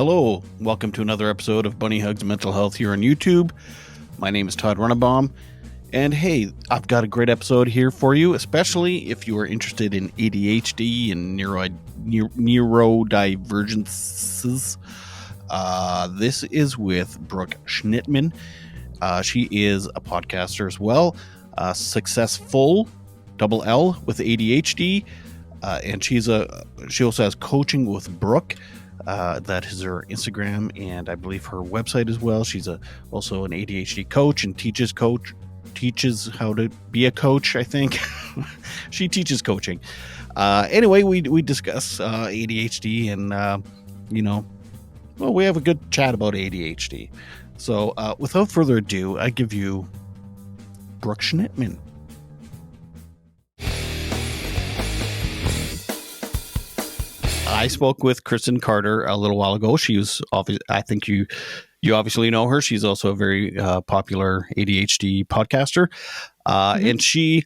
Hello, welcome to another episode of Bunny Hugs Mental Health here on YouTube. My name is Todd Runnebaum, and hey, I've got a great episode here for you, especially if you are interested in ADHD and neurodivergences. This is with Brooke Schnittman. She is a podcaster as well, SuccessFULL, double L with ADHD, and she also has coaching with Brooke. That is her Instagram and I believe her website as well. She's also an ADHD coach and teaches how to be a coach, I think. She teaches coaching. Anyway, we discuss ADHD and, we have a good chat about ADHD. So without further ado, I give you Brooke Schnittman. I spoke with Kristen Carter a little while ago. She was I think you obviously know her. She's also a very popular ADHD podcaster. And she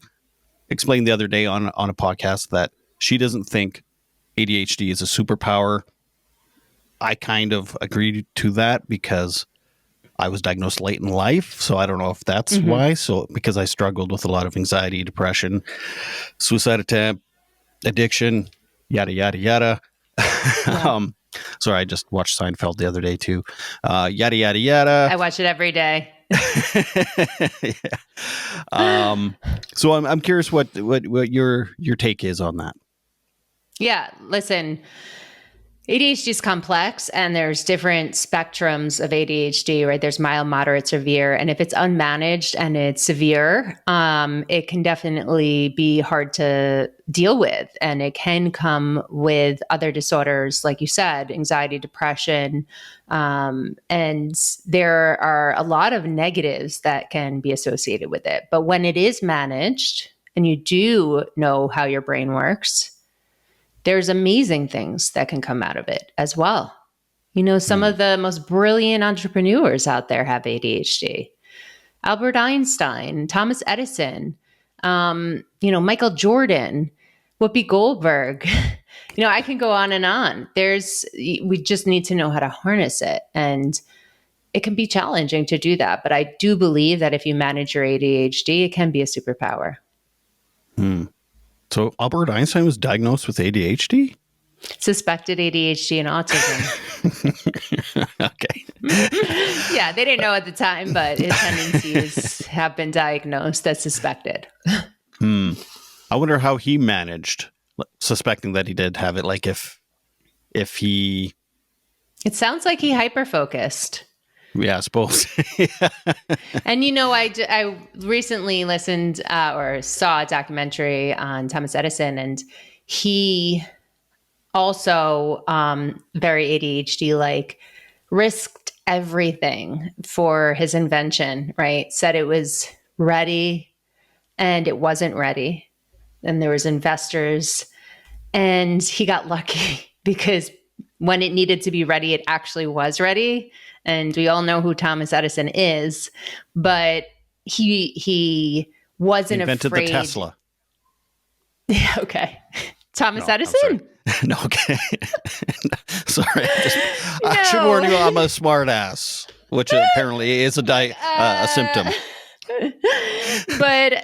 explained the other day on a podcast that she doesn't think ADHD is a superpower. I kind of agreed to that because I was diagnosed late in life. So I don't know if that's why. So because I struggled with a lot of anxiety, depression, suicide attempt, addiction, yada, yada, yada. Yeah. Sorry, I just watched Seinfeld the other day too. Yada yada yada. I watch it every day. Yeah. So I'm curious what your take is on that. Yeah, listen, ADHD is complex and there's different spectrums of ADHD, right? There's mild, moderate, severe. And if it's unmanaged and it's severe, it can definitely be hard to deal with. And it can come with other disorders, like you said, anxiety, depression. And there are a lot of negatives that can be associated with it. But when it is managed and you do know how your brain works, there's amazing things that can come out of it as well. You know, some of the most brilliant entrepreneurs out there have ADHD. Albert Einstein, Thomas Edison, Michael Jordan, Whoopi Goldberg. I can go on and on. We just need to know how to harness it. And it can be challenging to do that. But I do believe that if you manage your ADHD, it can be a superpower. So Albert Einstein was diagnosed with ADHD? Suspected ADHD and autism. Okay. Yeah, they didn't know at the time, but his tendencies have been diagnosed as suspected. I wonder how he managed suspecting that he did have it. Like if he... It sounds like he hyper-focused. Yeah, I suppose. And I recently listened or saw a documentary on Thomas Edison, and he also very ADHD-like risked everything for his invention, right? Said it was ready and it wasn't ready. And there was investors, and he got lucky because when it needed to be ready, it actually was ready. And we all know who Thomas Edison is, but he wasn't invented afraid. The Tesla. Yeah, okay. Thomas Edison? No, okay. Sorry. I should warn you, I'm a smart ass, which apparently is a symptom. But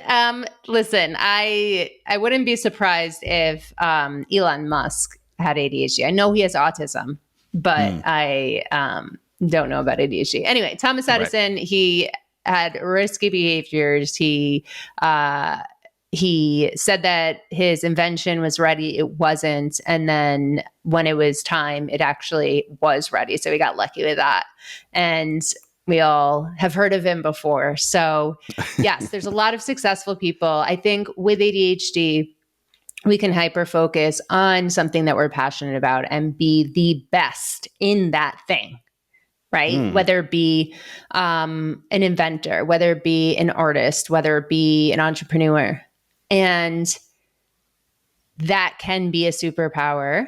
listen, I wouldn't be surprised if Elon Musk had ADHD. I know he has autism, but I don't know about ADHD. Anyway, Thomas Edison, right. He had risky behaviors. He said that his invention was ready. It wasn't. And then when it was time, it actually was ready. So he got lucky with that. And we all have heard of him before. So yes, there's a lot of successful people. I think with ADHD, we can hyper-focus on something that we're passionate about and be the best in that thing, right? Whether it be an inventor, whether it be an artist, whether it be an entrepreneur. And that can be a superpower.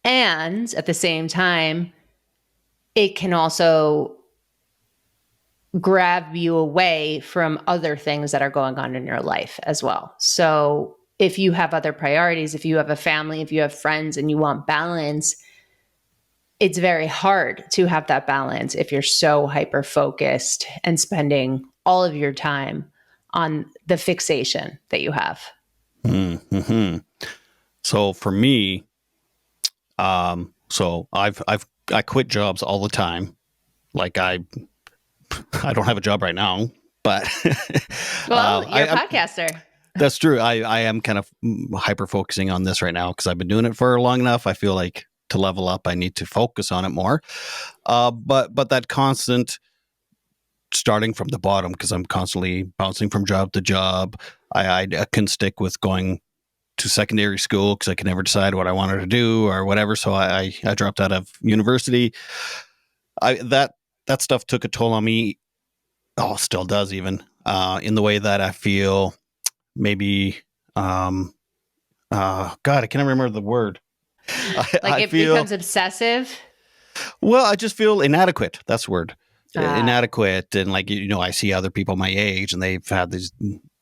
And at the same time, it can also grab you away from other things that are going on in your life as well. So if you have other priorities, if you have a family, if you have friends and you want balance, it's very hard to have that balance if you're so hyper focused and spending all of your time on the fixation that you have. Mm-hmm. So for me, so I quit jobs all the time. Like I don't have a job right now, but Well, you're a I podcaster. that's true. I am kind of hyper focusing on this right now because I've been doing it for long enough. I feel like to level up, I need to focus on it more. But that constant starting from the bottom, because I'm constantly bouncing from job to job. I couldn't stick with going to secondary school because I could never decide what I wanted to do or whatever. So I dropped out of university. That stuff took a toll on me. Oh, still does even in the way that I feel maybe. God, I can't remember the word. Like I it feel becomes obsessive. well. I just feel inadequate. That's the word. Ah. Inadequate, and like I see other people my age, and they've had these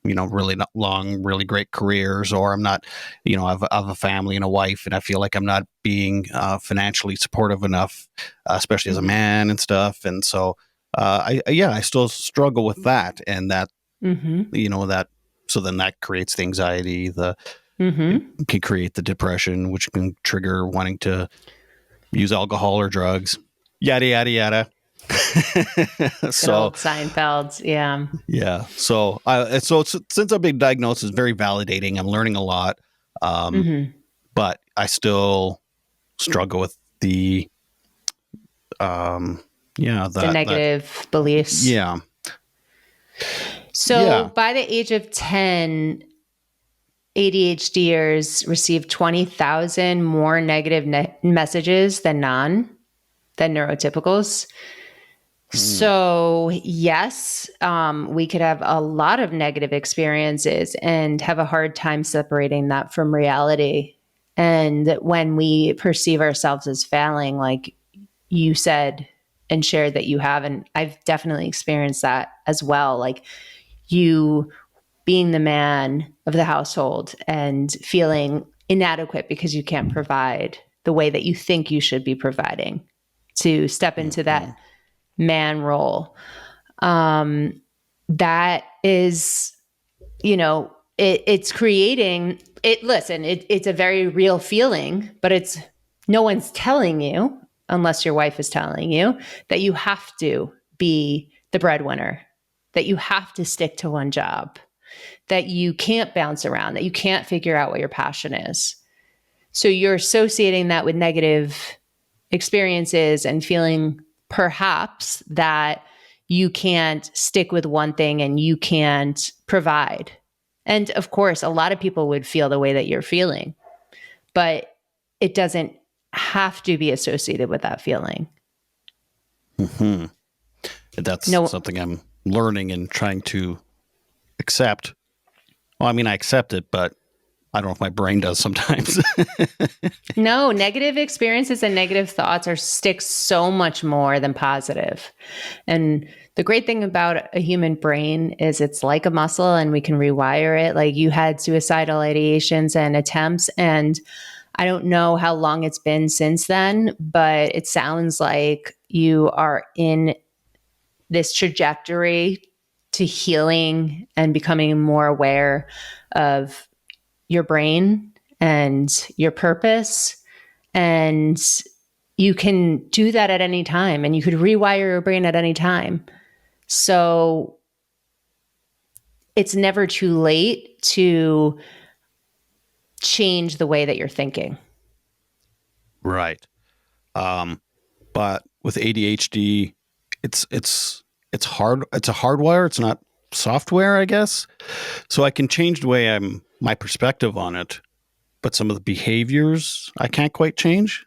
really not long, really great careers, or I'm not. I have a family and a wife, and I feel like I'm not being financially supportive enough, especially as a Mhm. man and stuff. And so, I still struggle with that, and that Mhm. that. So then that creates the anxiety, it Mhm. can create the depression, which can trigger wanting to use alcohol or drugs, yada, yada, yada. Good So, old Seinfeld. Yeah. yeah. Since I've been diagnosed, it's very validating. I'm learning a lot. Um, Mhm. but I still struggle with um, The that, negative beliefs. yeah. So Yeah. by the age of 10, ADHDers receive 20,000 more negative messages than neurotypicals. Mm, So, yes, we could have a lot of negative experiences and have a hard time separating that from reality. And when we perceive ourselves as failing, like you said and shared that you have, and I've definitely experienced that as well. Like you being the man of the household and feeling inadequate because you can't provide the way that you think you should be providing to step into mhm. that man role. That is, it's creating it. Listen, it's a very real feeling, but it's no one's telling you, unless your wife is telling you, that you have to be the breadwinner, that you have to stick to one job, that you can't bounce around, that you can't figure out what your passion is. So you're associating that with negative experiences and feeling perhaps that you can't stick with one thing and you can't provide. And of course, a lot of people would feel the way that you're feeling, but it doesn't have to be associated with that feeling. Mhm. That's No, something I'm learning and trying to accept. Well, I mean, I accept it, but I don't know if my brain does sometimes. no, negative experiences and negative thoughts are stick so much more than positive. And the great thing about a human brain is it's like a muscle and we can rewire it. Like you had suicidal ideations and attempts, and I don't know how long it's been since then, but it sounds like you are in this trajectory to healing and becoming more aware of your brain and your purpose. And you can do that at any time, and you could rewire your brain at any time. So it's never too late to change the way that you're thinking. Right. Um, but with ADHD, it's hard. It's a hardwire. It's not software, I guess. So I can change the way my perspective on it, but some of the behaviors I can't quite change,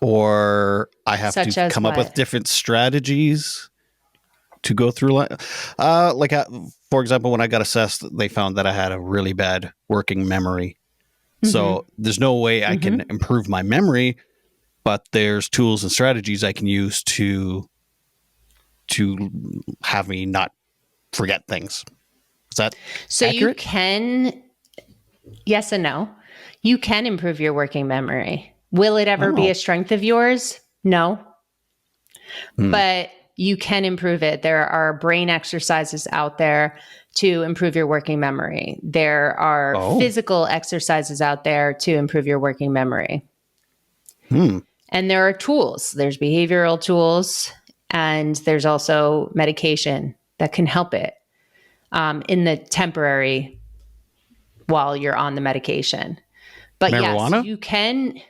or I have to Such as come up with what? different strategies to go through. For example, when I got assessed, they found that I had a really bad working memory. Mm-hmm. So there's no way I can Mm-hmm. improve my memory, but there's tools and strategies I can use to have me not forget things. Is that So you accurate? can, yes and no, you can improve your working memory. Will it ever be Oh, a strength of yours? No, Hmm. but you can improve it. There are brain exercises out there to improve your working memory. There are physical exercises out there to improve your working memory. And there are tools. There's behavioral tools, and there's also medication that can help it in the temporary while you're on the medication. But Marijuana? yes, you can.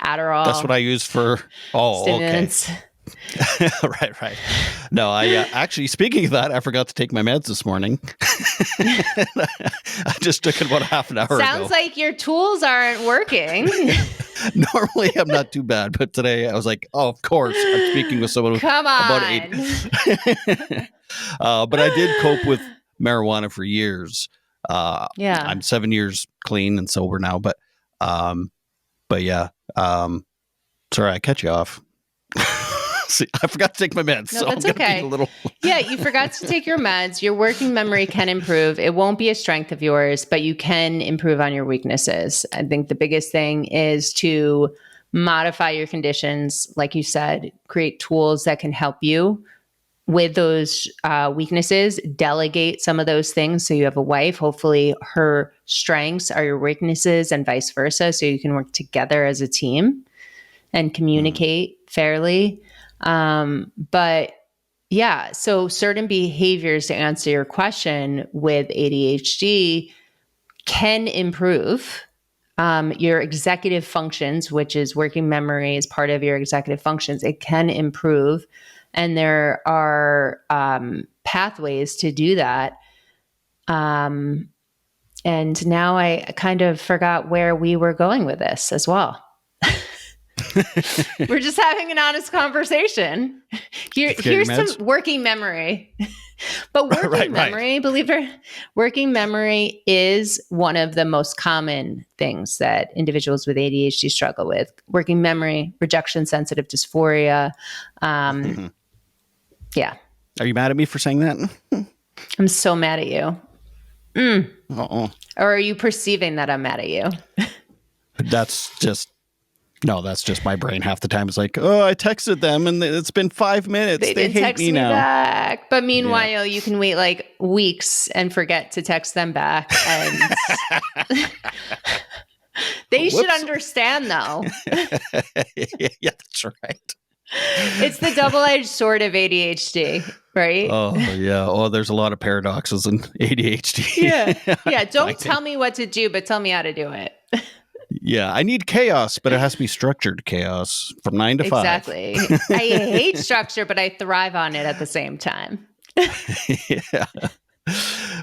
Adderall. That's what I use for. Oh, stimulants. Okay. Right. No, I actually, speaking of that, I forgot to take my meds this morning. I just took it about half an hour ago. Sounds like your tools aren't working. Normally, I'm not too bad, but today I was like, oh, of course. I'm speaking with someone Come on. about 8. But I did cope with marijuana for years. Yeah. I'm 7 years clean and sober now, but yeah. Sorry, I cut you off. See, I forgot to take my meds. No, so that's I'm gonna okay. be a little... Yeah, you forgot to take your meds. Your working memory can improve. It won't be a strength of yours, but you can improve on your weaknesses. I think the biggest thing is to modify your conditions. Like you said, create tools that can help you with those weaknesses, delegate some of those things. So you have a wife, hopefully her strengths are your weaknesses and vice versa. So you can work together as a team and communicate fairly. But yeah, so certain behaviors, to answer your question, with ADHD can improve your executive functions, which is working memory is part of your executive functions. It can improve. And there are pathways to do that. And now I kind of forgot where we were going with this as well. We're just having an honest conversation. Here's some working memory. But working memory, believe it or not, working memory is one of the most common things that individuals with ADHD struggle with. Working memory, rejection sensitive dysphoria. Yeah. Are you mad at me for saying that? I'm so mad at you. Uh-oh. Or are you perceiving that I'm mad at you? That's just my brain. Half the time it's like, oh, I texted them and it's been 5 minutes. They didn't hate text me now. Back. But meanwhile, you can wait like weeks and forget to text them back. And they should understand, though. Yeah, that's right. It's the double-edged sword of ADHD, right? Oh, yeah. Oh, there's a lot of paradoxes in ADHD. Yeah. Don't tell me what to do, but tell me how to do it. Yeah, I need chaos, but it has to be structured chaos from 9 to 5. Exactly. I hate structure, but I thrive on it at the same time. Yeah.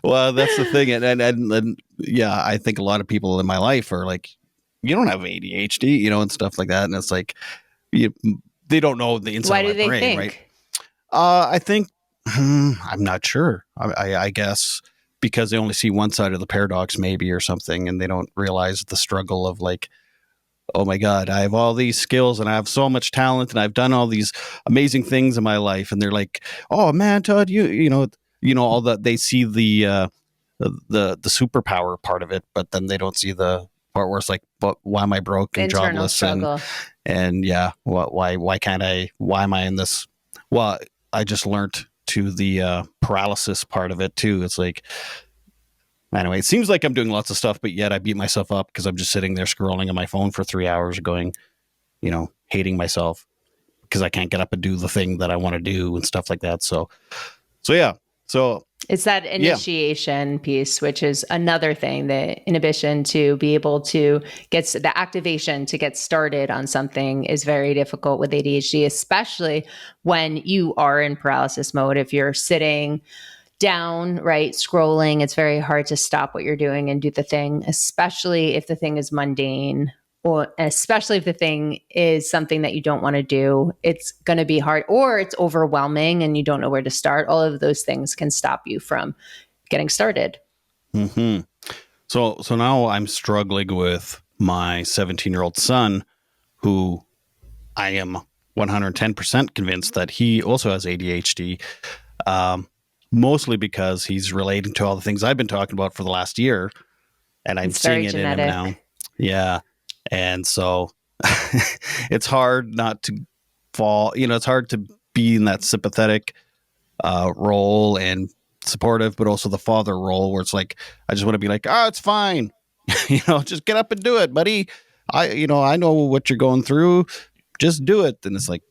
Well, that's the thing. And yeah, I think a lot of people in my life are like, you don't have ADHD, and stuff like that. And it's like, they don't know the inside of my brain, think? Right? I think, I'm not sure. I guess because they only see one side of the paradox maybe or something, and they don't realize the struggle of like, oh my God, I have all these skills and I have so much talent and I've done all these amazing things in my life. And they're like, oh man, Todd, you know, all that. They see the superpower part of it, but then they don't see the part where it's like, but why am I broke and jobless? Struggle. And yeah, why can't I, why am I in this? Well, I just learned to the paralysis part of it too. It's like, anyway, it seems like I'm doing lots of stuff, but yet I beat myself up because I'm just sitting there scrolling on my phone for 3 hours going, hating myself because I can't get up and do the thing that I want to do and stuff like that. So yeah. So it's that initiation piece, which is another thing, the inhibition to be able to get the activation to get started on something is very difficult with ADHD, especially when you are in paralysis mode. If you're sitting down, right, scrolling, it's very hard to stop what you're doing and do the thing, especially if the thing is mundane, or especially if the thing is something that you don't want to do. It's going to be hard, or it's overwhelming and you don't know where to start. All of those things can stop you from getting started. Mm-hmm. So now I'm struggling with my 17-year-old son, who I am 110% convinced that he also has ADHD. Mostly because he's relating to all the things I've been talking about for the last year, and I'm seeing it genetic in him now. Yeah. And so it's hard not to fall. It's hard to be in that sympathetic role and supportive, but also the father role where it's like, I just want to be like, oh, it's fine. Just get up and do it, buddy. I know what you're going through. Just do it. And it's like,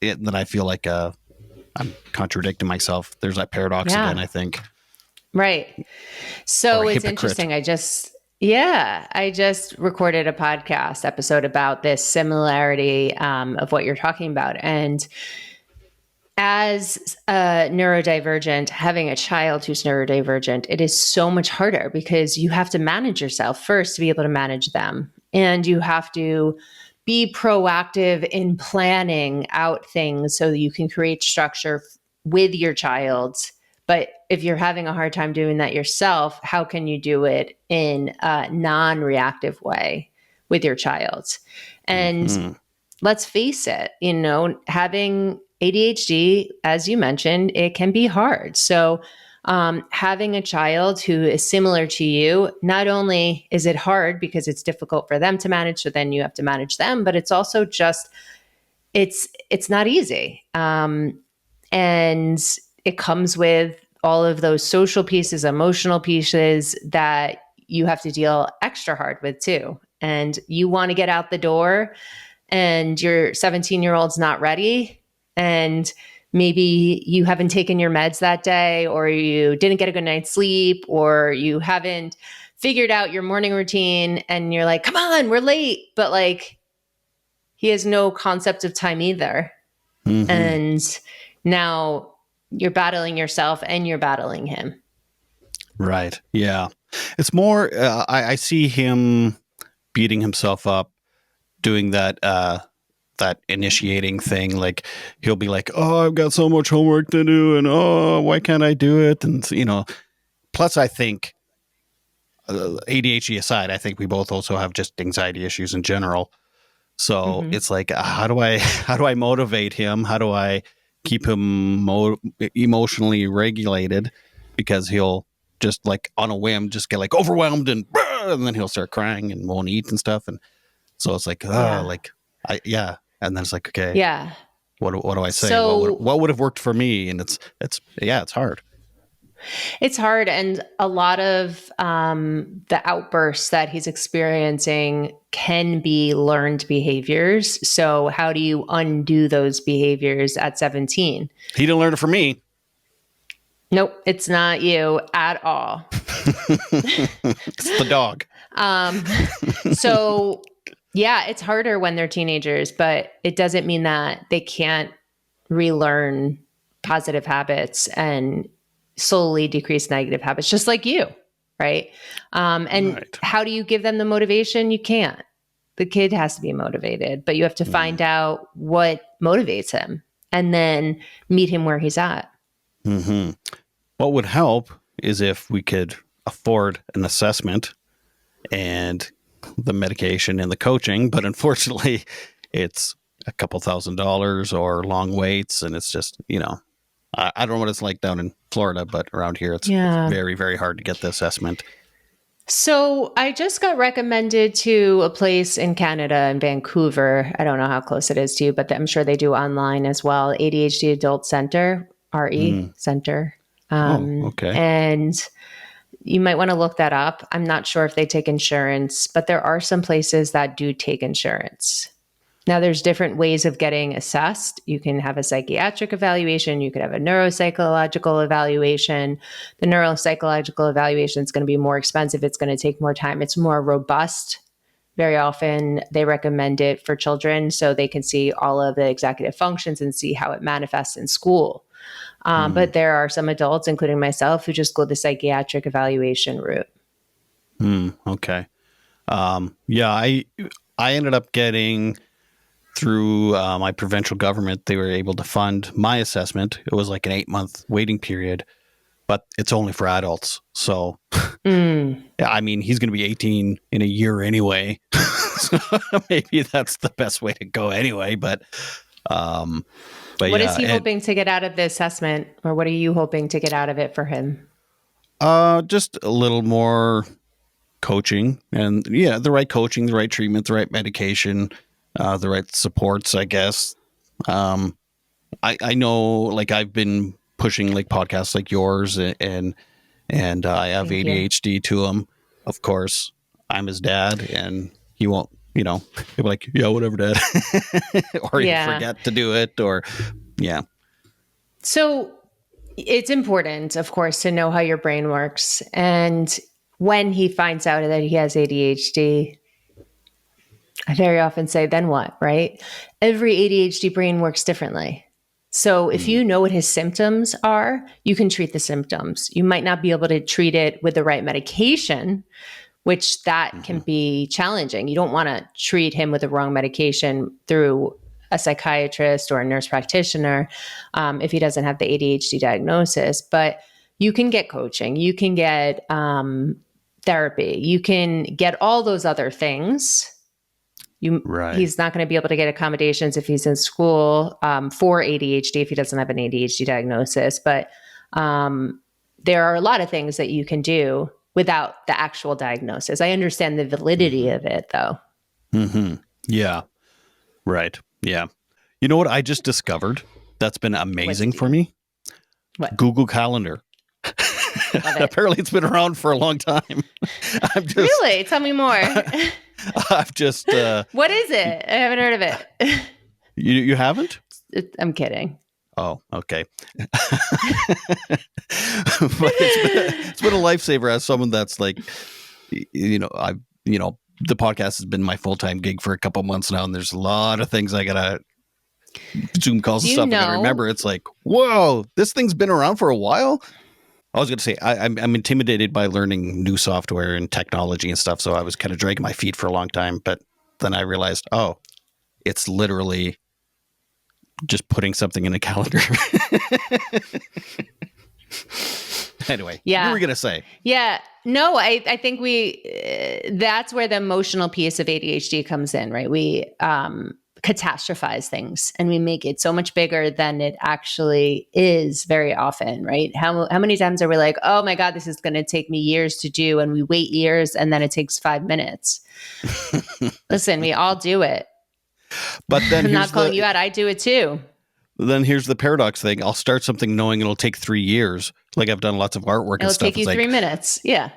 then I feel like I'm contradicting myself. There's that paradox again, I think. Right. So it's interesting. I just recorded a podcast episode about this similarity of what you're talking about. And as a neurodivergent, having a child who's neurodivergent, it is so much harder because you have to manage yourself first to be able to manage them. And you have to be proactive in planning out things so that you can create structure with your child. But if you're having a hard time doing that yourself, how can you do it in a non-reactive way with your child? And let's face it, having ADHD, as you mentioned, it can be hard. So having a child who is similar to you, not only is it hard because it's difficult for them to manage, so then you have to manage them, but it's also just, it's not easy. And it comes with all of those social pieces, emotional pieces that you have to deal extra hard with too. And you want to get out the door and your 17-year-old's not ready, and maybe you haven't taken your meds that day, or you didn't get a good night's sleep, or you haven't figured out your morning routine, and you're like, come on, we're late. But like, he has no concept of time either. And now you're battling yourself and you're battling him. Right. Yeah. It's more, I see him beating himself up, doing that initiating thing. Like, he'll be like, oh, I've got so much homework to do, and oh, why can't I do it? And plus I think ADHD aside, I think we both also have just anxiety issues in general. So it's like, how do I motivate him? How do I keep him emotionally regulated? Because he'll just like on a whim just get like overwhelmed and then he'll start crying and won't eat and stuff. And so it's like, and then it's like, okay, what do I say? So, what would have worked for me? And it's hard. It's hard. And a lot of the outbursts that he's experiencing can be learned behaviors. So how do you undo those behaviors at 17? He didn't learn it from me. Nope, it's not you at all. It's the dog. So yeah, it's harder when they're teenagers, but it doesn't mean that they can't relearn positive habits and slowly decrease negative habits, just like you, right? How do you give them the motivation? You can't. The kid has to be motivated, but you have to find out what motivates him and then meet him where he's at. What would help is if we could afford an assessment and the medication and the coaching, but unfortunately it's a couple $1,000s or long waits, and it's just, I don't know what it's like down in Florida, but around here it's very, very hard to get the assessment. So I just got recommended to a place in Canada, in Vancouver. I don't know how close it is to you, but I'm sure they do online as well. ADHD Adult Center, RE Center. Okay. And you might want to look that up. I'm not sure if they take insurance, but there are some places that do take insurance. Now, there's different ways of getting assessed. You can have a psychiatric evaluation. You could have a neuropsychological evaluation. The neuropsychological evaluation is going to be more expensive. It's going to take more time. It's more robust. Very often, they recommend it for children so they can see all of the executive functions and see how it manifests in school. But there are some adults, including myself, who just go the psychiatric evaluation route. Okay. I ended up getting through my provincial government. They were able to fund my assessment. It was like an 8-month waiting period, but it's only for adults. So, I mean, he's going to be 18 in a year anyway. So maybe that's the best way to go anyway. But what is he hoping to get out of the assessment, or what are you hoping to get out of it for him? Just a little more coaching, and the right coaching, the right treatment, the right medication, the right supports, I guess. I know, like, I've been pushing like podcasts like yours, and I have Thank you. ADHD to him. Of course, I'm his dad, and he won't, he'll be like, yeah, whatever, dad. Or he'll Yeah. forget to do it, or yeah. So it's important, of course, to know how your brain works. And when he finds out that he has ADHD, I very often say, then what, right? Every ADHD brain works differently. So if you know what his symptoms are, you can treat the symptoms. You might not be able to treat it with the right medication, which that can be challenging. You don't want to treat him with the wrong medication through a psychiatrist or a nurse practitioner if he doesn't have the ADHD diagnosis. But you can get coaching, you can get therapy, you can get all those other things. Right. He's not going to be able to get accommodations if he's in school for ADHD if he doesn't have an ADHD diagnosis. But there are a lot of things that you can do without the actual diagnosis. I understand the validity of it, though. Yeah. Right. Yeah. You know what I just discovered that's been amazing for me? What? Google Calendar. Love it. Apparently it's been around for a long time. Really? Tell me more. I've just What is it? I haven't heard of it. you haven't? I'm kidding. Oh, okay. But it's been a lifesaver as someone that's like, the podcast has been my full-time gig for a couple months now, and there's a lot of things I gotta Zoom calls and stuff. I gotta remember. It's like, whoa, this thing's been around for a while. I was going to say, I'm intimidated by learning new software and technology and stuff. So I was kind of dragging my feet for a long time. But then I realized, oh, it's literally just putting something in a calendar. Anyway, Yeah. you were going to say. Yeah. No, I think that's where the emotional piece of ADHD comes in, right? We catastrophize things and we make it so much bigger than it actually is very often, right? How many times are we like, oh my God, this is going to take me years to do, and we wait years and then it takes 5 minutes. Listen, we all do it. But then I'm not calling you out. I do it too. Then here's the paradox thing. I'll start something knowing it'll take 3 years. Like, I've done lots of artwork and stuff. It'll take you 3 minutes. Yeah.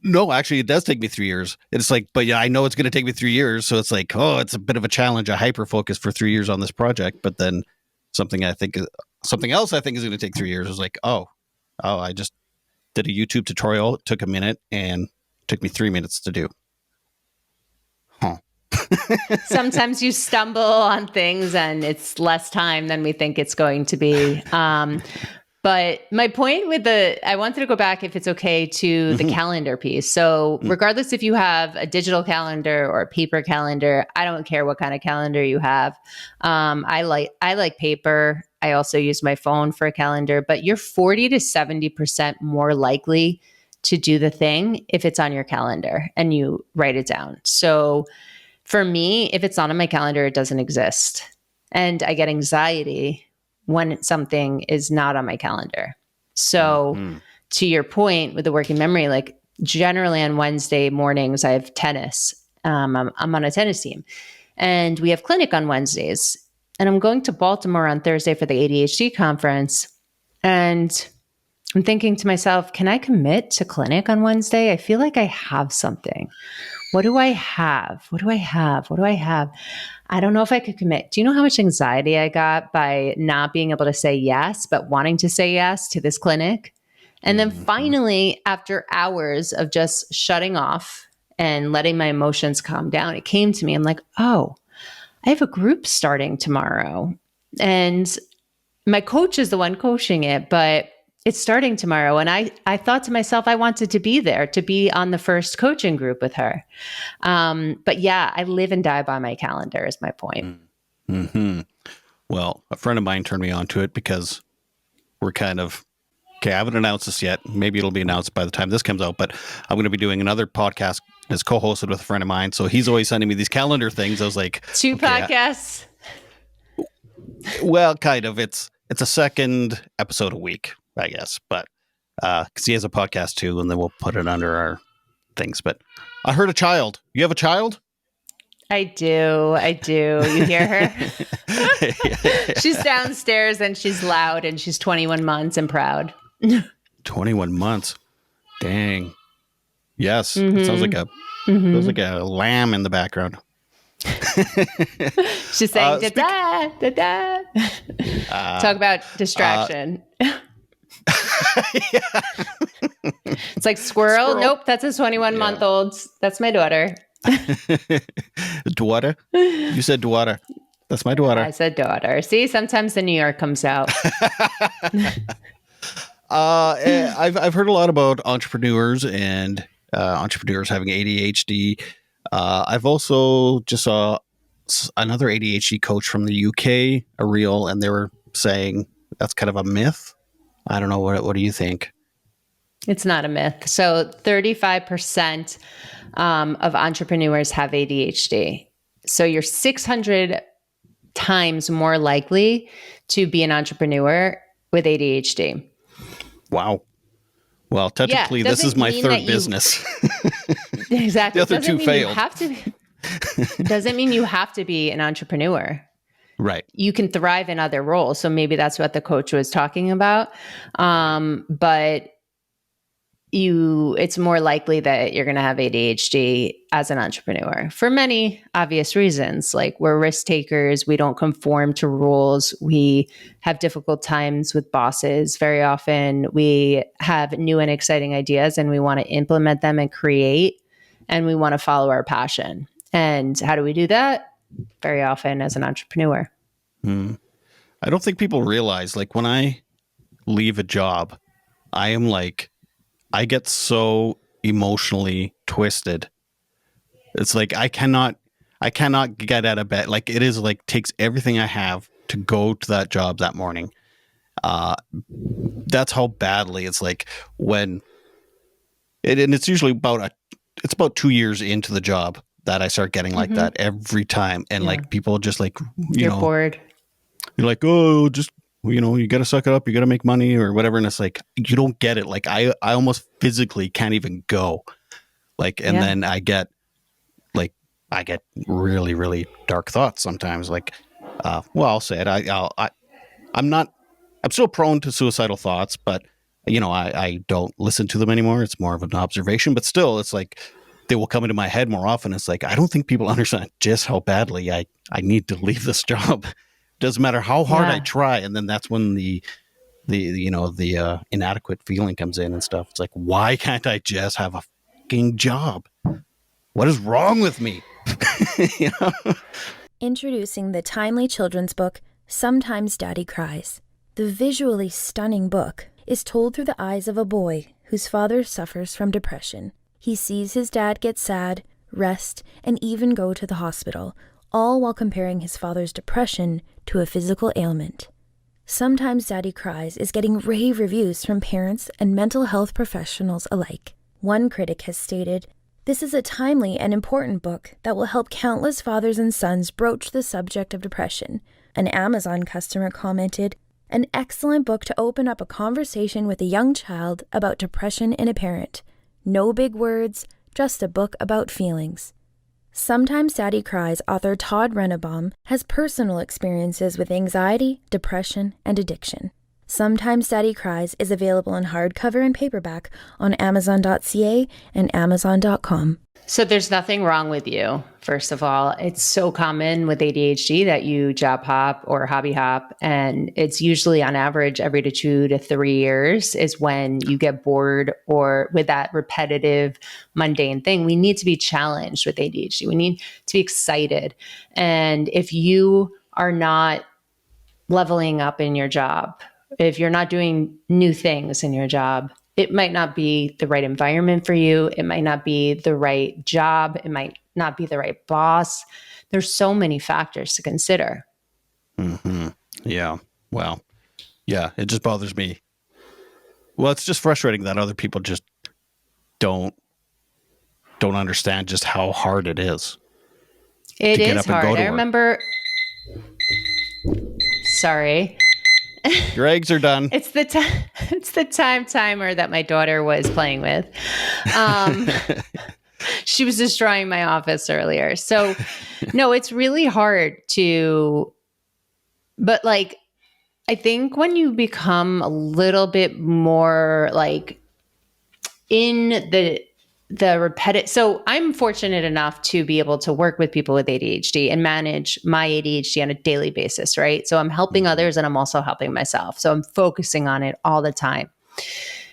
No, actually, it does take me 3 years. It's like, but yeah, I know it's going to take me 3 years. So it's like, oh, it's a bit of a challenge. I hyper focus for 3 years on this project. But then something else I think is going to take 3 years is like, I just did a YouTube tutorial. It took a minute and took me 3 minutes to do. Huh. Sometimes you stumble on things and it's less time than we think it's going to be. But my point I wanted to go back, if it's okay, to the calendar piece. So regardless if you have a digital calendar or a paper calendar, I don't care what kind of calendar you have. I like paper. I also use my phone for a calendar, but you're 40 to 70% more likely to do the thing if it's on your calendar and you write it down. So for me, if it's not on my calendar, it doesn't exist. And I get anxiety when something is not on my calendar. So to your point with the working memory, like generally on Wednesday mornings, I have tennis. I'm on a tennis team and we have clinic on Wednesdays, and I'm going to Baltimore on Thursday for the ADHD conference. And I'm thinking to myself, can I commit to clinic on Wednesday? I feel like I have something. What do I have? What do I have? What do I have? I don't know if I could commit. Do you know how much anxiety I got by not being able to say yes, but wanting to say yes to this clinic? And then finally, after hours of just shutting off and letting my emotions calm down, it came to me. I'm like, oh, I have a group starting tomorrow. And my coach is the one coaching it, but it's starting tomorrow. And I thought to myself, I wanted to be there, to be on the first coaching group with her. But yeah, I live and die by my calendar is my point. Mm-hmm. Well, a friend of mine turned me on to it because we're kind of, okay, I haven't announced this yet. Maybe it'll be announced by the time this comes out, but I'm going to be doing another podcast that's co-hosted with a friend of mine. So he's always sending me these calendar things. I was like, 2 podcasts. Well, kind of. It's a second episode a week, I guess, but because he has a podcast too, and then we'll put it under our things. But I heard a child. You have a child? I do. You hear her? She's downstairs and she's loud and she's 21 months and proud. 21 months. Dang. Yes. It sounds like a lamb in the background. She's saying, da-da, da-da. Talk about distraction. It's like squirrel. Nope, that's a 21-month-old. That's my daughter. Daughter? You said daughter. That's my daughter. I said daughter. See, sometimes the New York comes out. I've heard a lot about entrepreneurs and entrepreneurs having ADHD. I've also just saw another ADHD coach from the UK, a reel, and they were saying that's kind of a myth. I don't know. What do you think? It's not a myth. So 35% of entrepreneurs have ADHD. So you're 600 times more likely to be an entrepreneur with ADHD. Wow. Well, technically, this is my third business. Exactly. The other two failed. Doesn't mean you have to be an entrepreneur. Right. You can thrive in other roles. So maybe that's what the coach was talking about. But it's more likely that you're going to have ADHD as an entrepreneur for many obvious reasons. Like we're risk takers. We don't conform to rules. We have difficult times with bosses. Very often we have new and exciting ideas and we want to implement them and create, and we want to follow our passion. And how do we do that? Very often as an entrepreneur. I don't think people realize, like when I leave a job, I get so emotionally twisted. It's like I cannot get out of bed. Like it is like takes everything I have to go to that job that morning. That's how badly it's like when and it's usually about 2 years into the job that I start getting like that every time. And like people just like, you're bored. You're like, oh, just, you got to suck it up. You got to make money or whatever. And it's like, you don't get it. Like I almost physically can't even go. Like, and then I get really, really dark thoughts sometimes. Like, I'll say it. I'm still prone to suicidal thoughts, but I don't listen to them anymore. It's more of an observation, but still it's like they will come into my head more often. It's like, I don't think people understand just how badly I need to leave this job. Doesn't matter how hard I try. And then that's when the inadequate feeling comes in and stuff. It's like, why can't I just have a fucking job? What is wrong with me? Introducing the timely children's book, Sometimes Daddy Cries. The visually stunning book is told through the eyes of a boy whose father suffers from depression. He sees his dad get sad, rest, and even go to the hospital, all while comparing his father's depression to a physical ailment. Sometimes Daddy Cries is getting rave reviews from parents and mental health professionals alike. One critic has stated, "This is a timely and important book that will help countless fathers and sons broach the subject of depression." An Amazon customer commented, "An excellent book to open up a conversation with a young child about depression in a parent. No big words, just a book about feelings." Sometimes Daddy Cries author Todd Rennebaum has personal experiences with anxiety, depression, and addiction. Sometimes Daddy Cries is available in hardcover and paperback on Amazon.ca and Amazon.com. So there's nothing wrong with you, first of all. It's so common with ADHD that you job hop or hobby hop, and it's usually on average every 2 to 3 years is when you get bored or with that repetitive, mundane thing. We need to be challenged with ADHD. We need to be excited. And if you are not leveling up in your job, if you're not doing new things in your job, it might not be the right environment for you. It might not be the right job. It might not be the right boss. There's so many factors to consider. Mm-hmm. Yeah. Well, yeah, it just bothers me. Well, it's just frustrating that other people just don't understand just how hard it is. It is hard. I remember. Sorry. Your eggs are done. It's the time timer that my daughter was playing with. She was destroying my office earlier. So no, it's really hard but like, I think when you become a little bit more like in the repetitive, so I'm fortunate enough to be able to work with people with ADHD and manage my ADHD on a daily basis, right? So I'm helping others and I'm also helping myself. So I'm focusing on it all the time.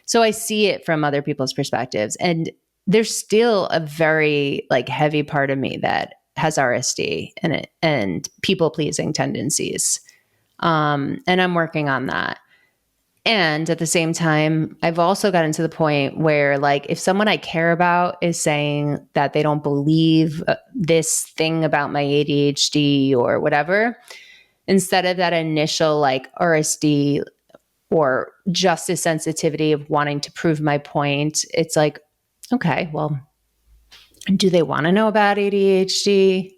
So I see it from other people's perspectives. And there's still a very like heavy part of me that has RSD and people pleasing tendencies. And I'm working on that. And at the same time, I've also gotten to the point where, like, if someone I care about is saying that they don't believe this thing about my ADHD or whatever, instead of that initial, like, RSD or justice sensitivity of wanting to prove my point, it's like, okay, well, do they want to know about ADHD?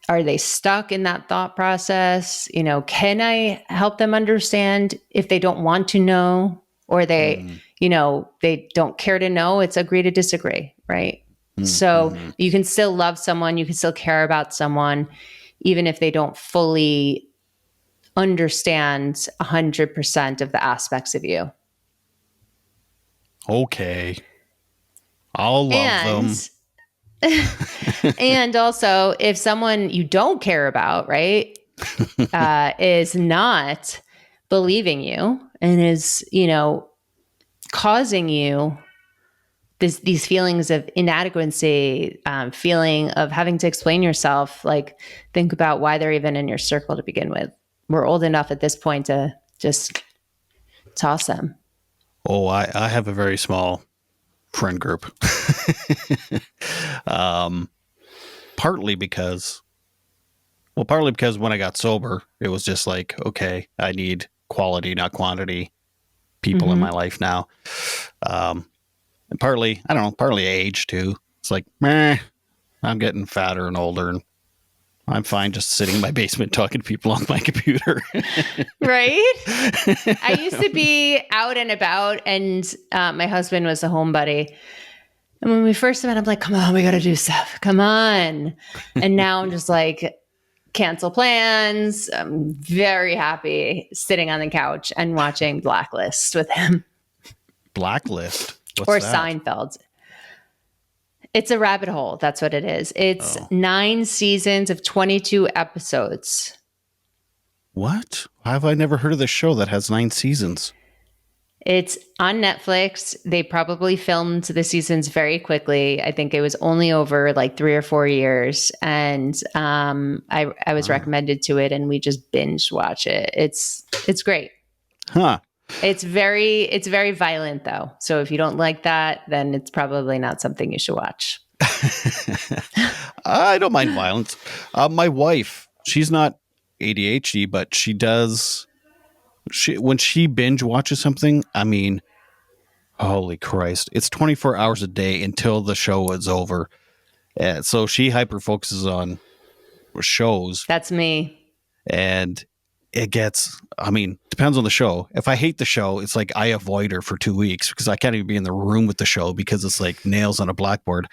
Are they stuck in that thought process? You know, can I help them understand if they don't want to know or you know, they don't care to know? It's agree to disagree, right? So you can still love someone, you can still care about someone, even if they don't fully understand 100% of the aspects of you. Okay. I'll love them. And also, if someone you don't care about, right, is not believing you and is, you know, causing you these feelings of inadequacy, feeling of having to explain yourself, like, think about why they're even in your circle to begin with. We're old enough at this point to just toss them. Oh, I have a very small friend group. Partly because when I got sober, it was just like, okay, I need quality, not quantity people in my life now. And partly, I don't know, partly age too. It's like, I'm getting fatter and older and I'm fine just sitting in my basement talking to people on my computer. Right? I used to be out and about, and my husband was a homebody. And when we first met, I'm like, come on, we got to do stuff. Come on. And now I'm just like, cancel plans. I'm very happy sitting on the couch and watching Blacklist with him. Blacklist? What's or that? Seinfeld. It's a rabbit hole. That's what it is. It's 9 seasons of 22 episodes. What? Have I never heard of this show that has 9 seasons? It's on Netflix. They probably filmed the seasons very quickly. I think it was only over like 3 or 4 years. And I was recommended to it and we just binge watch it. It's great. Huh. It's very violent though. So if you don't like that, then it's probably not something you should watch. I don't mind violence. My wife, she's not ADHD, but she does. When she binge watches something, I mean, holy Christ, it's 24 hours a day until the show is over. So she hyper focuses on shows. That's me. And it gets, I mean, depends on the show. If I hate the show, it's like I avoid her for 2 weeks because I can't even be in the room with the show because it's like nails on a blackboard.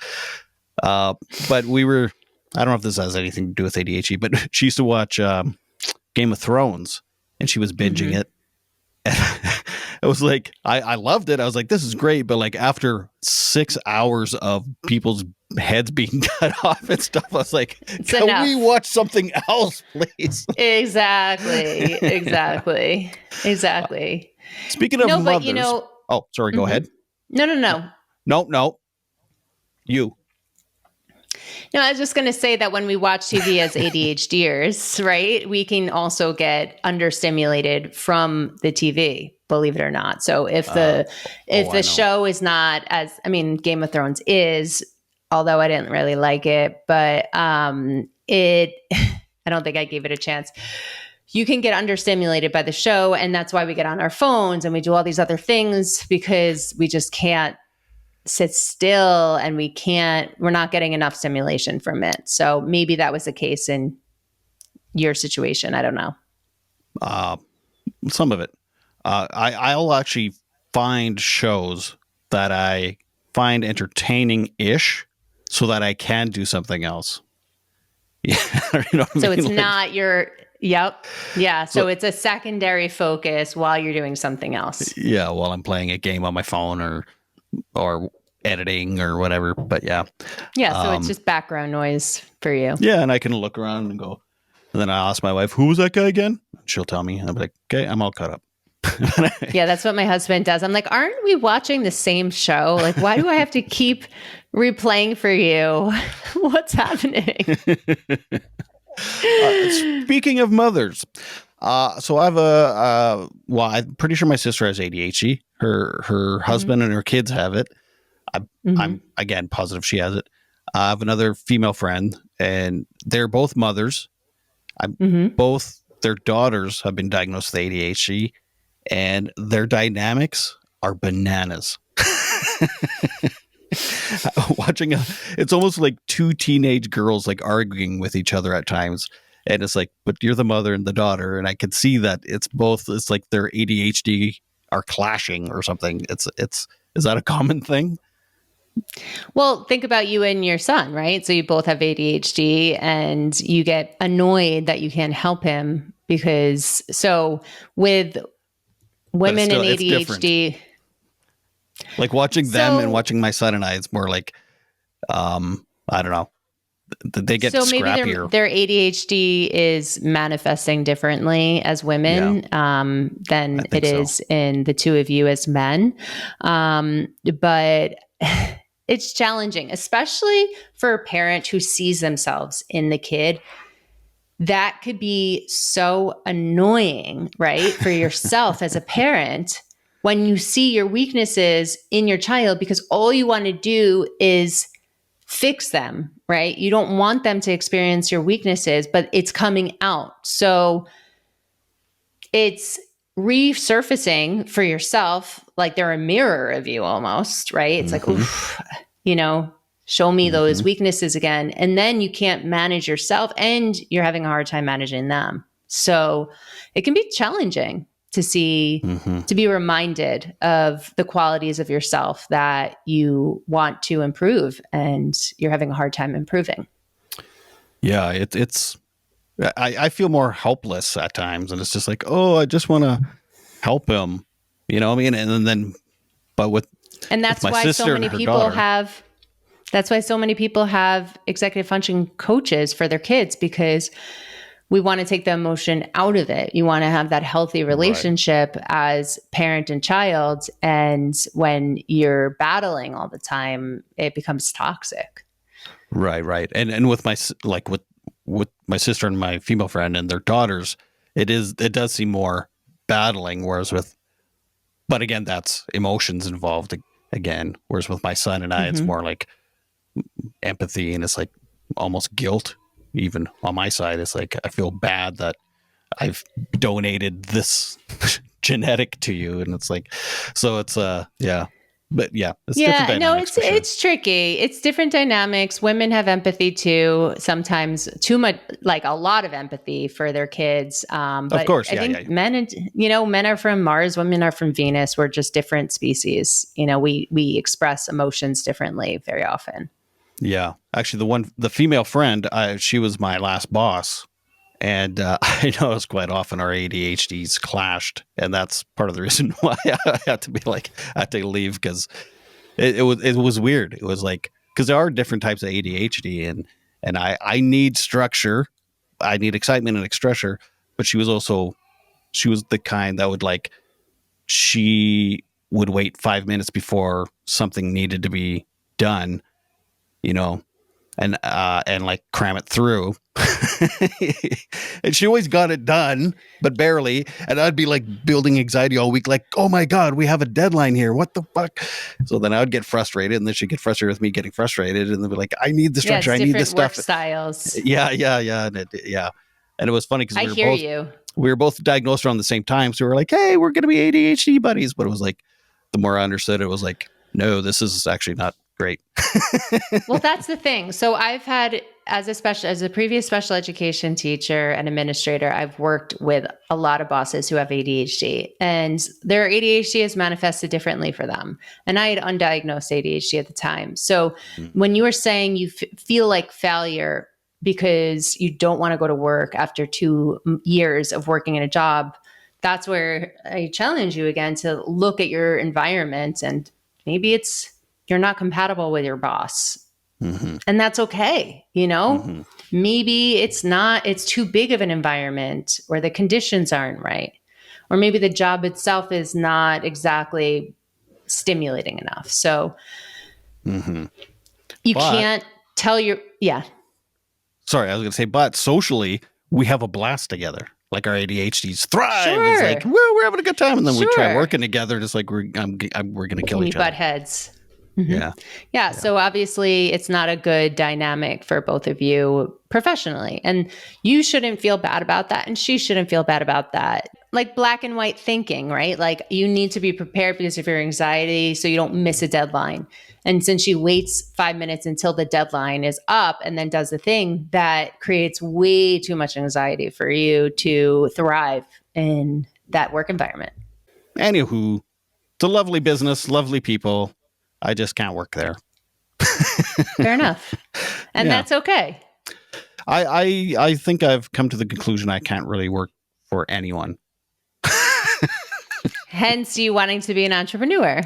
But I don't know if this has anything to do with ADHD, but she used to watch Game of Thrones and she was binging it. It was like, I loved it. I was like, this is great. But like after 6 hours of people's heads being cut off and stuff, I was like, can we watch something else, please? Exactly. Speaking of mothers. But you know, oh, sorry. Go ahead. No. You. No, I was just going to say that when we watch TV as ADHDers, right, we can also get understimulated from the TV, believe it or not. So if the show is not as, I mean, Game of Thrones is, although I didn't really like it, but I don't think I gave it a chance. You can get understimulated by the show. And that's why we get on our phones and we do all these other things because we just can't sit still and we're not getting enough stimulation from it. So maybe that was the case in your situation. I don't know. Some of it. I'll actually find shows that I find entertaining-ish so that I can do something else. Yeah. You know what I So mean? it's Like, not your, yep. Yeah. So it's a secondary focus while you're doing something else. yeah, while I'm playing a game on my phone or editing or whatever. But yeah. Yeah. So it's just background noise for you. Yeah, and I can look around and go, and then I ask my wife, who was that guy again? She'll tell me. I'll be like, okay, I'm all caught up. Yeah, that's what my husband does. I'm like, aren't we watching the same show? Like, why do I have to keep replaying for you? What's happening? Speaking of mothers, so I have well, I'm pretty sure my sister has ADHD. Her husband and her kids have it. I'm again positive she has it. I have another female friend, and they're both mothers. Both their daughters have been diagnosed with ADHD, and their dynamics are bananas. It's almost like two teenage girls like arguing with each other at times, and it's like, but you're the mother and the daughter, and I can see that it's like their ADHD are clashing or something. Is that a common thing? Well, think about you and your son, right? So you both have ADHD and you get annoyed that you can't help him because with women and ADHD, like watching them and watching my son and I, it's more like, I don't know. They get scrappier. Maybe their ADHD is manifesting differently as women than it is in the two of you as men. But it's challenging, especially for a parent who sees themselves in the kid. That could be so annoying, right? For yourself as a parent, when you see your weaknesses in your child, because all you want to do is fix them, right? You don't want them to experience your weaknesses, but it's coming out. So it's resurfacing for yourself, like they're a mirror of you almost, right? It's like, oof, show me those weaknesses again. And then you can't manage yourself and you're having a hard time managing them. So it can be challenging to see, to be reminded of the qualities of yourself that you want to improve and you're having a hard time improving. Yeah, I feel more helpless at times, and it's just like, oh, I just want to help him, you know what I mean? And that's why so many people have executive function coaches for their kids, because we want to take the emotion out of it. You want to have that healthy relationship as parent and child. And when you're battling all the time, it becomes toxic. Right. And with with my sister and my female friend and their daughters, it does seem more battling, but again, that's emotions involved again. Whereas with my son and I, it's more like empathy, and it's like almost guilt. Even on my side, it's like, I feel bad that I've donated this genetic to you. And it's like, so it's, yeah. But yeah, different dynamics. It's tricky. It's different dynamics. Women have empathy too, sometimes too much, like a lot of empathy for their kids. But of course, I think men are from Mars, women are from Venus. We're just different species. We express emotions differently very often. Yeah, actually, the female friend, she was my last boss. And I noticed quite often our ADHDs clashed, and that's part of the reason why I had to leave, because it was weird. It was like, because there are different types of ADHD, and I need structure, I need excitement and structure, but she was the kind that she would wait 5 minutes before something needed to be done, and like cram it through. And she always got it done, but barely. And I'd be like building anxiety all week, like, oh my God, we have a deadline here. What the fuck? So then I would get frustrated, and then she'd get frustrated with me getting frustrated, and then be like, I need the structure. I need this stuff. Styles. Yeah. And it was funny because we were both diagnosed around the same time. So we were like, hey, we're going to be ADHD buddies. But it was like, the more I understood, it was like, no, this is actually not great. Well, that's the thing. So I've had as a previous special education teacher and administrator, I've worked with a lot of bosses who have ADHD, and their ADHD is manifested differently for them. And I had undiagnosed ADHD at the time. So when you were saying you feel like failure because you don't want to go to work after 2 years of working in a job, that's where I challenge you again to look at your environment, and maybe you're not compatible with your boss. And that's okay. Maybe it's too big of an environment, or the conditions aren't right. Or maybe the job itself is not exactly stimulating enough. So you can't tell Sorry, I was going to say, but socially, we have a blast together. Like our ADHDs thrive. Sure. It's like, we're having a good time. And then we try Sure. working together, just like we're going to kill each other. butt heads. Yeah. So obviously it's not a good dynamic for both of you professionally, and you shouldn't feel bad about that, and she shouldn't feel bad about that. Like black and white thinking, right? Like you need to be prepared because of your anxiety so you don't miss a deadline. And since she waits 5 minutes until the deadline is up and then does the thing, that creates way too much anxiety for you to thrive in that work environment. Anywho, it's a lovely business, lovely people. I just can't work there. Fair enough. And that's okay. I think I've come to the conclusion I can't really work for anyone. Hence you wanting to be an entrepreneur.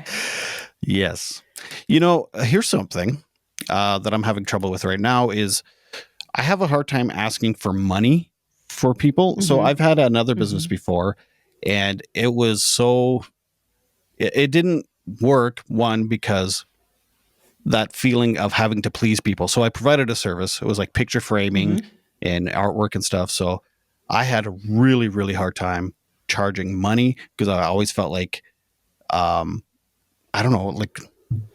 Yes. Here's something that I'm having trouble with right now is I have a hard time asking for money for people. So I've had another business before, and it was it didn't work, one, because that feeling of having to please people. So I provided a service. It was like picture framing and artwork and stuff. So I had a really, really hard time charging money because I always felt like, I don't know, like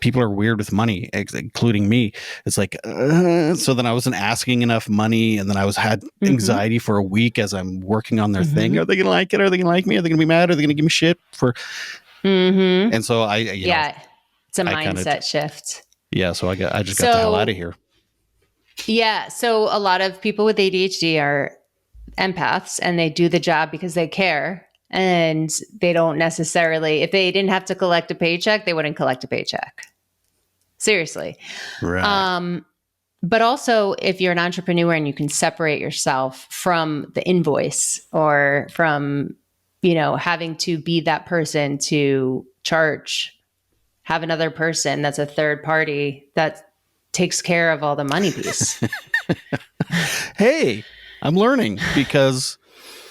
people are weird with money, including me. It's like, so then I wasn't asking enough money, and then I had anxiety for a week as I'm working on their thing. Are they going to like it? Are they going to like me? Are they going to be mad? Are they going to give me shit for? And so it's a mindset shift. Yeah. So I just got the hell out of here. Yeah. So a lot of people with ADHD are empaths, and they do the job because they care. And they don't necessarily, if they didn't have to collect a paycheck, they wouldn't collect a paycheck. Seriously. Right. But also, if you're an entrepreneur and you can separate yourself from the invoice, or from, having to be that person to charge, have another person that's a third party that takes care of all the money piece. Hey, I'm learning because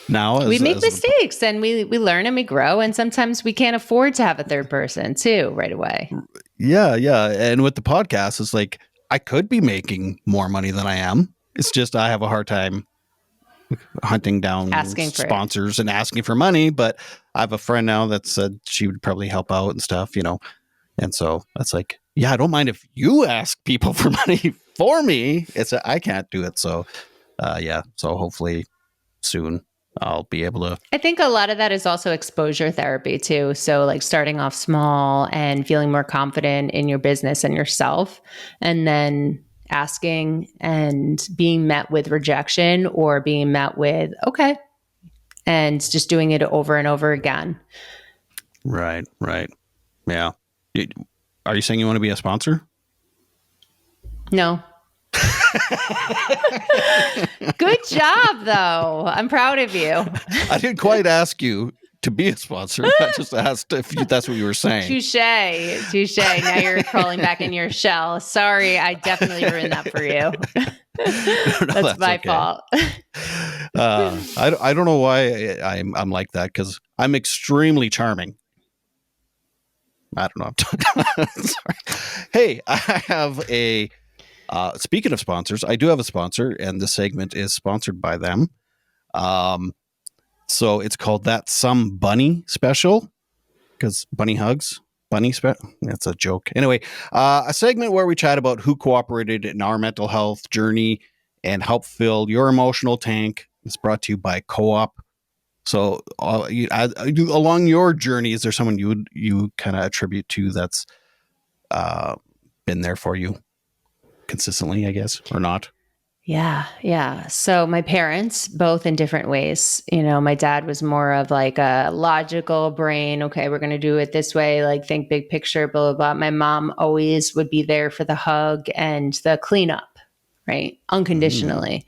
now we make mistakes, and we learn and we grow, and sometimes we can't afford to have a third person too right away. Yeah. And with the podcast, it's like I could be making more money than I am. It's just I have a hard time hunting down sponsors and asking for money. But I have a friend now that said she would probably help out and stuff, And so that's like, yeah, I don't mind if you ask people for money for me. I can't do it. So, So hopefully soon I'll be able to. I think a lot of that is also exposure therapy too. So like starting off small and feeling more confident in your business and yourself, and then asking and being met with rejection, or being met with, okay, and just doing it over and over again. Right. Yeah. Are you saying you want to be a sponsor? No. Good job, though. I'm proud of you. I didn't quite ask you to be a sponsor. I just asked if that's what you were saying. Touche. Now you're crawling back in your shell. Sorry, I definitely ruined that for you. That's my fault. I don't know why I'm like that, because I'm extremely charming. I don't know. Sorry. Hey, I have a. Speaking of sponsors, I do have a sponsor, and this segment is sponsored by them. So it's called That Some Bunny Special, because bunny hugs, that's a joke. Anyway, a segment where we chat about who cooperated in our mental health journey and help fill your emotional tank. It's brought to you by Co-op. So along your journey, is there someone you kind of attribute to that's been there for you consistently, I guess, or not? Yeah. Yeah. So my parents, both in different ways. My dad was more of like a logical brain. Okay, we're going to do it this way, like think big picture, blah, blah, blah. My mom always would be there for the hug and the cleanup, right? Unconditionally,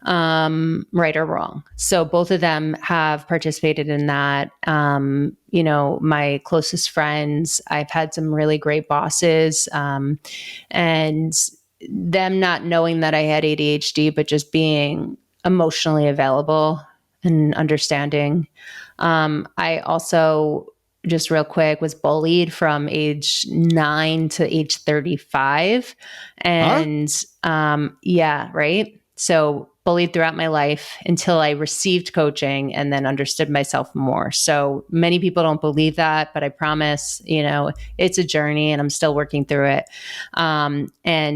right or wrong. So both of them have participated in that. My closest friends, I've had some really great bosses, and them not knowing that I had ADHD, but just being emotionally available and understanding. I also, just real quick, was bullied from age 9 to age 35. And yeah, right. So bullied throughout my life until I received coaching and then understood myself more. So many people don't believe that, but I promise, it's a journey and I'm still working through it. And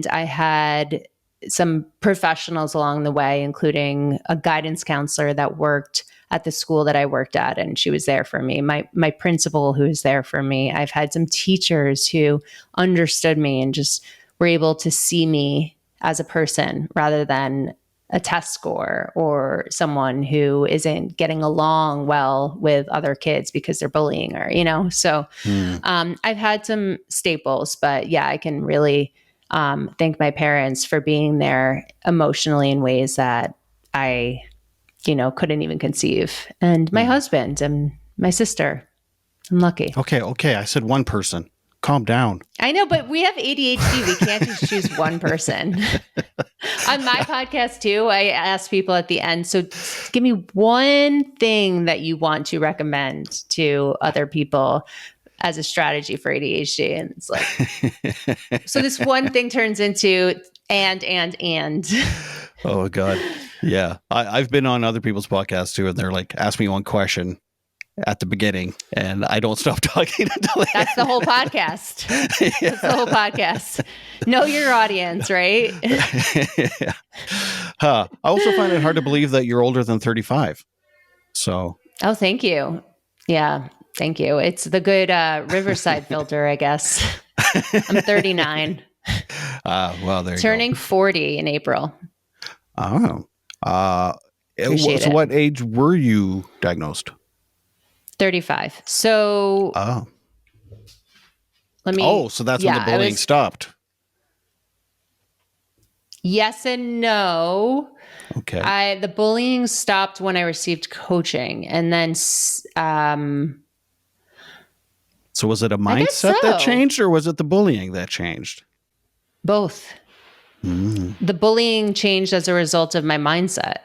I had some professionals along the way, including a guidance counselor that worked at the school that I worked at, and she was there for me. My principal who was there for me. I've had some teachers who understood me and just were able to see me as a person rather than a test score or someone who isn't getting along well with other kids because they're bullying her, So I've had some staples, but yeah, I can really thank my parents for being there emotionally in ways that I, couldn't even conceive. And my husband and my sister. I'm lucky. Okay. I said one person. Calm down. I know, but we have ADHD. We can't just choose one person. On my podcast too, I ask people at the end, so give me one thing that you want to recommend to other people as a strategy for ADHD. And it's like, so this one thing turns into and. Oh God. Yeah. I've been on other people's podcasts too, and they're like, ask me one question at the beginning, and I don't stop talking until that's the whole podcast. Yeah. That's the whole podcast. Know your audience, right? Yeah. I also find it hard to believe that you're older than 35. So. Oh, thank you. Yeah. Thank you. It's the good Riverside filter, I guess. I'm 39. Well, there you Turning go. 40 in April. Oh. Appreciate so it. what age were you diagnosed? 35. So let me. Oh, so that's when the bullying stopped. Yes and no. Okay. The bullying stopped when I received coaching, and then. So was it a mindset that changed, or was it the bullying that changed? Both. The bullying changed as a result of my mindset.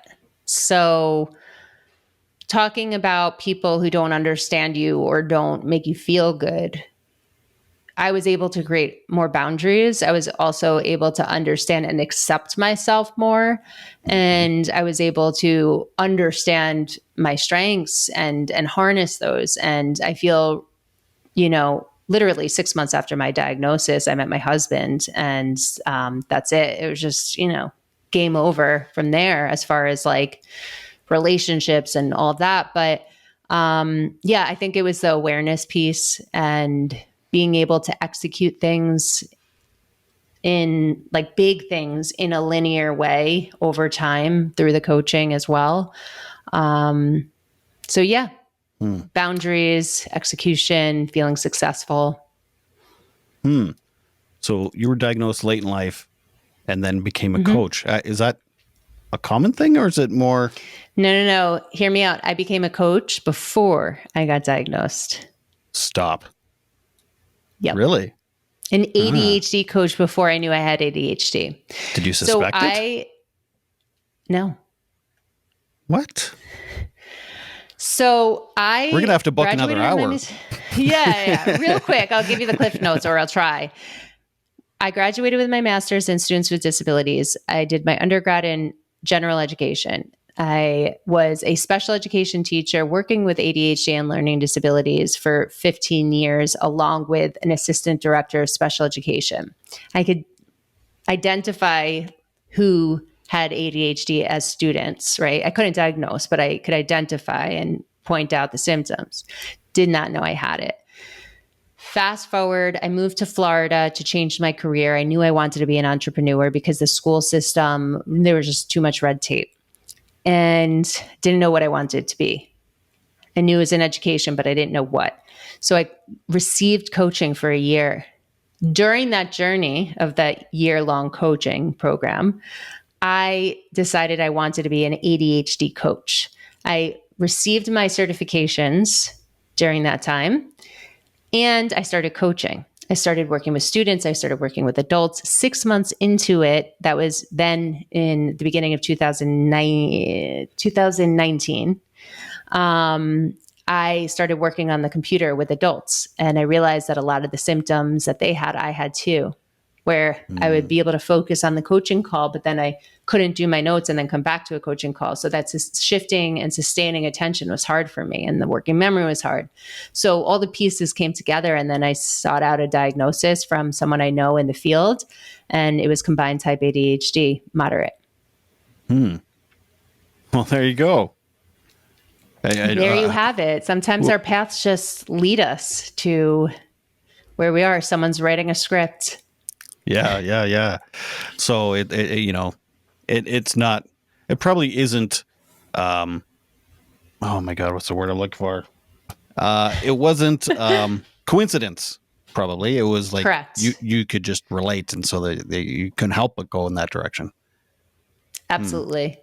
So talking about people who don't understand you or don't make you feel good, I was able to create more boundaries. I was also able to understand and accept myself more. And I was able to understand my strengths and harness those. And I feel, literally 6 months after my diagnosis, I met my husband, and that's it. It was just, game over from there as far as like relationships and all of that. But yeah, I think it was the awareness piece and being able to execute things in like big things in a linear way over time through the coaching as well. So yeah, boundaries, execution, feeling successful. So you were diagnosed late in life and then became a coach. Is that a common thing, or is it more? No. Hear me out. I became a coach before I got diagnosed. Stop. Yep. Really? An ADHD coach before I knew I had ADHD. Did you suspect it? No. What? So we're going to have to book another hour. Yeah. Real quick. I'll give you the cliff notes, or I'll try. I graduated with my master's in students with disabilities. I did my undergrad in general education. I was a special education teacher working with ADHD and learning disabilities for 15 years, along with an assistant director of special education. I could identify who had ADHD as students, right? I couldn't diagnose, but I could identify and point out the symptoms. Did not know I had it. Fast forward, I moved to Florida to change my career. I knew I wanted to be an entrepreneur because the school system, there was just too much red tape and didn't know what I wanted to be. I knew it was in education, but I didn't know what. So I received coaching for a year. During that journey of that year-long coaching program, I decided I wanted to be an ADHD coach. I received my certifications during that time, and I started coaching. I started working with students. I started working with adults. 6 months into it, that was then in the beginning of 2019, I started working on the computer with adults. And I realized that a lot of the symptoms that they had, I had too, where I would be able to focus on the coaching call, but then I couldn't do my notes and then come back to a coaching call. So that's shifting and sustaining attention was hard for me, and the working memory was hard. So all the pieces came together, and then I sought out a diagnosis from someone I know in the field, and it was combined type ADHD, moderate. Well, there you go. There you have it. Sometimes our paths just lead us to where we are. Someone's writing a script. Yeah. So it's not, it probably isn't, oh my God, what's the word I'm looking for? It wasn't, coincidence. Probably. It was like, correct. You could just relate. And so that you couldn't help but go in that direction. Absolutely.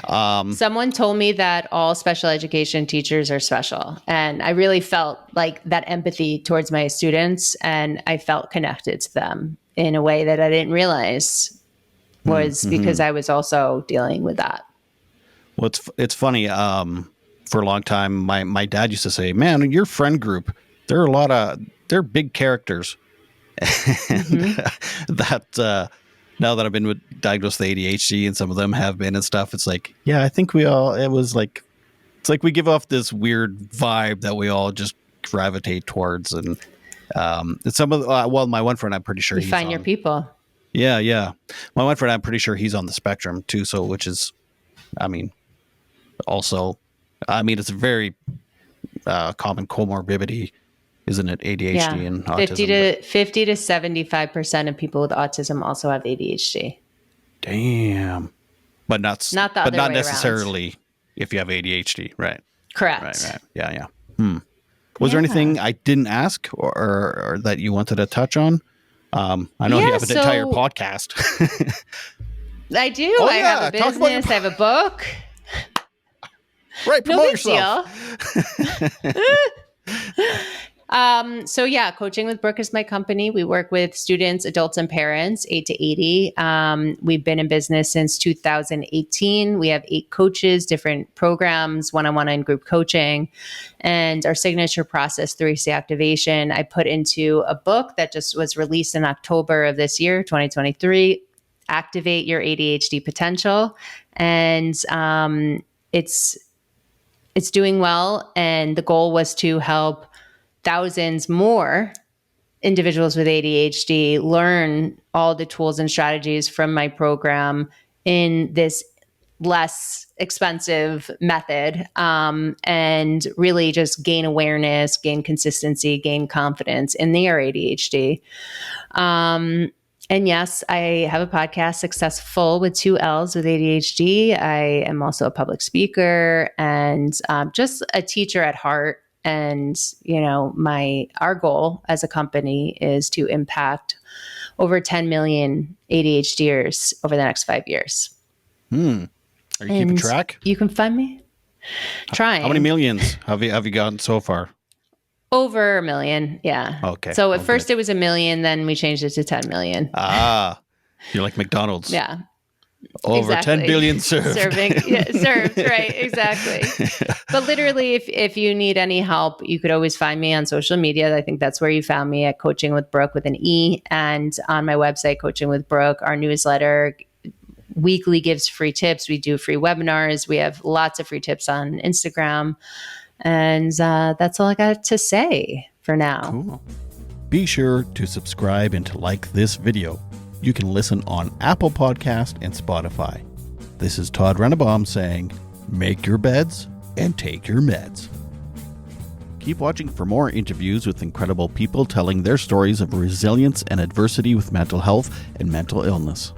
Someone told me that all special education teachers are special. And I really felt like that empathy towards my students, and I felt connected to them in a way that I didn't realize was because I was also dealing with that. Well, it's funny. For a long time, my dad used to say, man, your friend group, they're big characters. And that, now that I've been diagnosed with ADHD, and some of them have been and stuff, it's like, yeah, I think it's like we give off this weird vibe that we all just gravitate towards. And some of my one friend, I'm pretty sure you find your people. Yeah. My one friend, I'm pretty sure he's on the spectrum too. So, which is, it's a very common comorbidity, isn't it? ADHD and autism. 50 to 75% of people with autism also have ADHD. Damn. But not necessarily around. If you have ADHD, right? Correct. Right. Yeah. Was there anything I didn't ask or that you wanted to touch on? I know you have an entire podcast. I do. I have a business. I have a book. Right. Promote yourself. Coaching with Brooke is my company. We work with students, adults, and parents, 8 to 80. We've been in business since 2018. We have 8 coaches, different programs, one-on-one and group coaching. And our signature process, 3C Activation, I put into a book that just was released in October of this year, 2023, Activate Your ADHD Potential. And it's doing well. And the goal was to help thousands more individuals with ADHD learn all the tools and strategies from my program in this less expensive method, and really just gain awareness, gain consistency, gain confidence in their ADHD. And yes, I have a podcast, SuccessFULL with 2 L's with ADHD. I am also a public speaker and just a teacher at heart. And, our goal as a company is to impact over 10 million ADHDers over the next 5 years. Are you keeping track? You can find me trying. How many millions have you gotten so far? Over 1 million. Yeah. Okay. So at first it was 1 million, then we changed it to 10 million. You're like McDonald's. Yeah. Over exactly. 10 billion served. Served, right, exactly. But literally, if you need any help, you could always find me on social media. I think that's where you found me, at Coaching with Brooke with an E. And on my website, Coaching with Brooke, our newsletter weekly gives free tips. We do free webinars. We have lots of free tips on Instagram. And that's all I got to say for now. Cool. Be sure to subscribe and to like this video. You can listen on Apple Podcast and Spotify. This is Todd Rennebaum saying, make your beds and take your meds. Keep watching for more interviews with incredible people telling their stories of resilience and adversity with mental health and mental illness.